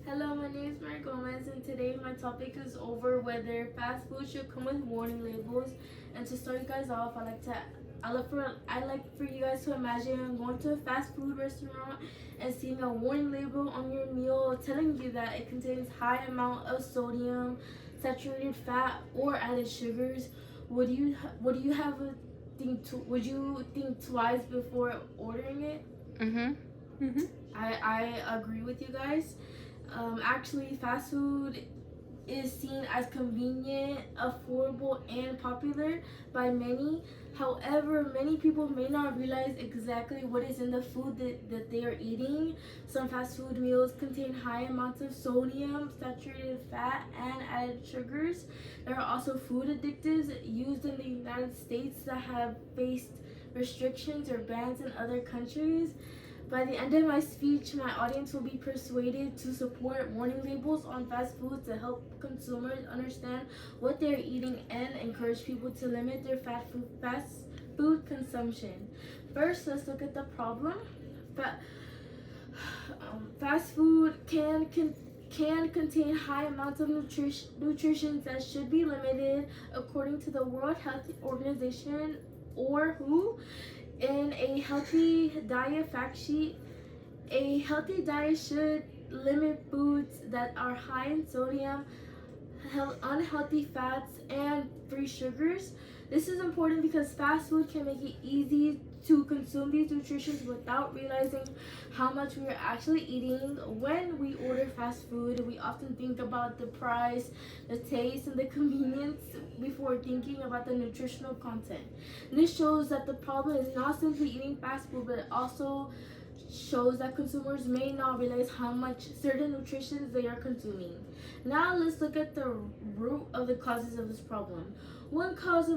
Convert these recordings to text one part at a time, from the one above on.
Hello, my name is Mary Gomez, and today my topic is over whether fast food should come with warning labels. And to start you guys off, I like for you guys to imagine going to a fast food restaurant and seeing a warning label on your meal telling you that it contains high amount of sodium, saturated fat, or added sugars. Would you have a would you think twice before ordering it? Mhm. Mhm. I agree with you guys. Actually, fast food is seen as convenient, affordable, and popular by many. However, many people may not realize exactly what is in the food that they are eating. Some fast food meals contain high amounts of sodium, saturated fat, and added sugars. There are also food additives used in the United States that have faced restrictions or bans in other countries. By the end of my speech, my audience will be persuaded to support warning labels on fast foods to help consumers understand what they're eating and encourage people to limit their fast food consumption. First, let's look at the problem. Fa- Fast food can contain high amounts of nutrition that should be limited according to the World Health Organization, or WHO. In a healthy diet fact sheet, a healthy diet should limit foods that are high in sodium, unhealthy fats, and free sugars. This is important because fast food can make it easy to consume these nutrients without realizing how much we are actually eating. When we order fast food, we often think about the price, the taste, and the convenience before thinking about the nutritional content. This shows that the problem is not simply eating fast food, but it also shows that consumers may not realize how much certain nutrition they are consuming. Now let's look at the root of the causes of this problem. One cause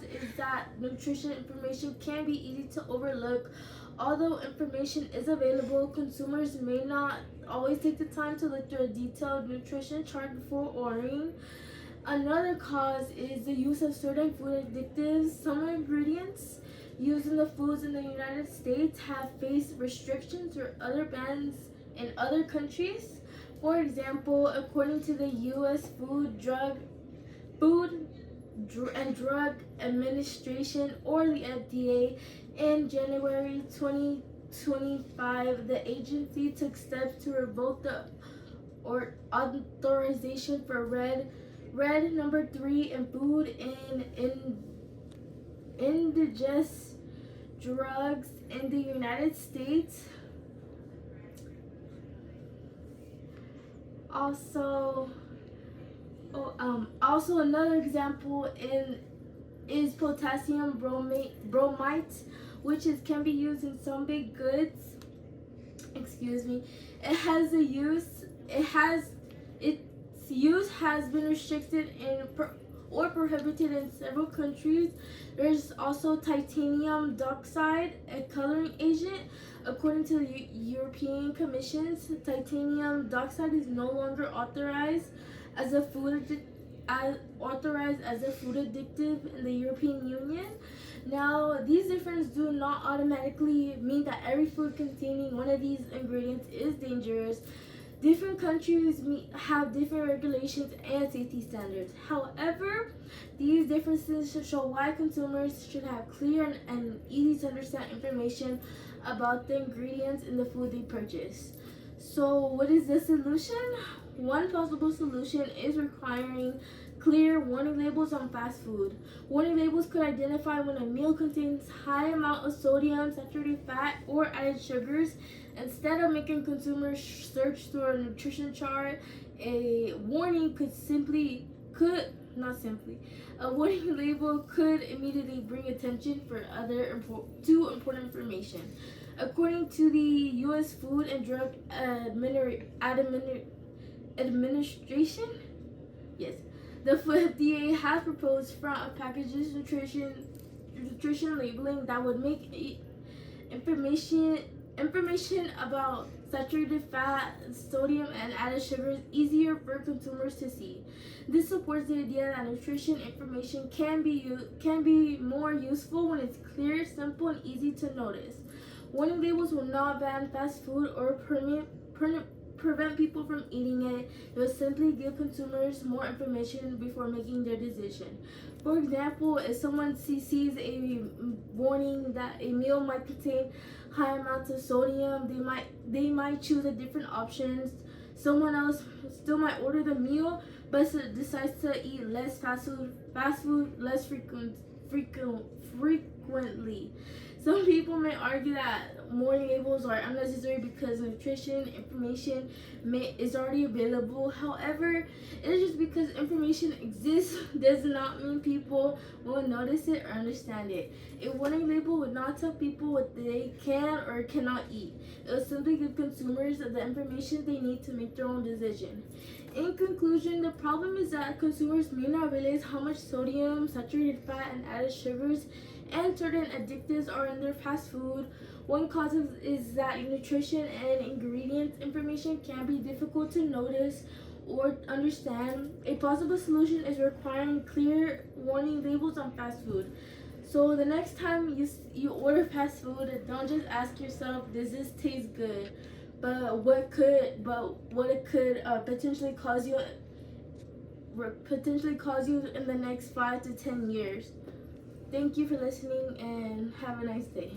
is that nutrition information can be easy to overlook. Although information is available, consumers may not always take the time to look through a detailed nutrition chart before ordering. Another cause is the use of certain food additives. Some ingredients used in the foods in the United States have faced restrictions or other bans in other countries. For example, according to the U.S. Food and Drug Administration, or the FDA, in January 2025, the agency took steps to revoke the authorization for red number 3 in food in indigenous drugs in the United States. Also another example is potassium bromate, which can be used in some baked goods. Excuse me. It has a use. It has its use has been restricted or prohibited in several countries. There's also titanium dioxide, a coloring agent. According to the European Commission, titanium dioxide is no longer as a food authorized as a food addictive in the European Union. Now, these differences do not automatically mean that every food containing one of these ingredients is dangerous. Different countries have different regulations and safety standards. However, these differences show why consumers should have clear and easy to understand information about the ingredients in the food they purchase. So, what is the solution? One possible solution is requiring clear warning labels on fast food. Warning labels could identify when a meal contains high amount of sodium, saturated fat, or added sugars. Instead of making consumers search through a nutrition chart, a warning a warning label could immediately bring attention to important information. According to the U.S. Food and Drug Administration, yes, the FDA has proposed front of packages nutrition labeling that would make information about saturated fat, sodium, and added sugars easier for consumers to see. This supports the idea that nutrition information can be more useful when it's clear, simple, and easy to notice. Warning labels will not ban fast food or prevent people from eating it. It will simply give consumers more information before making their decision. For example, if someone sees a warning that a meal might contain high amounts of sodium, they might choose a different options. Someone else still might order the meal, but decides to eat less fast food less frequently. Some people may argue that warning labels are unnecessary because nutrition information is already available. However, it is just because information exists does not mean people will notice it or understand it. A warning label would not tell people what they can or cannot eat. It will simply give consumers the information they need to make their own decision. In conclusion, the problem is that consumers may not realize how much sodium, saturated fat, and added sugars and certain additives are in their fast food. One cause is that nutrition and ingredients information can be difficult to notice or understand. A possible solution is requiring clear warning labels on fast food. So the next time you order fast food, don't just ask yourself, does this taste good? But what it could potentially cause you in the next 5 to 10 years. Thank you for listening and have a nice day.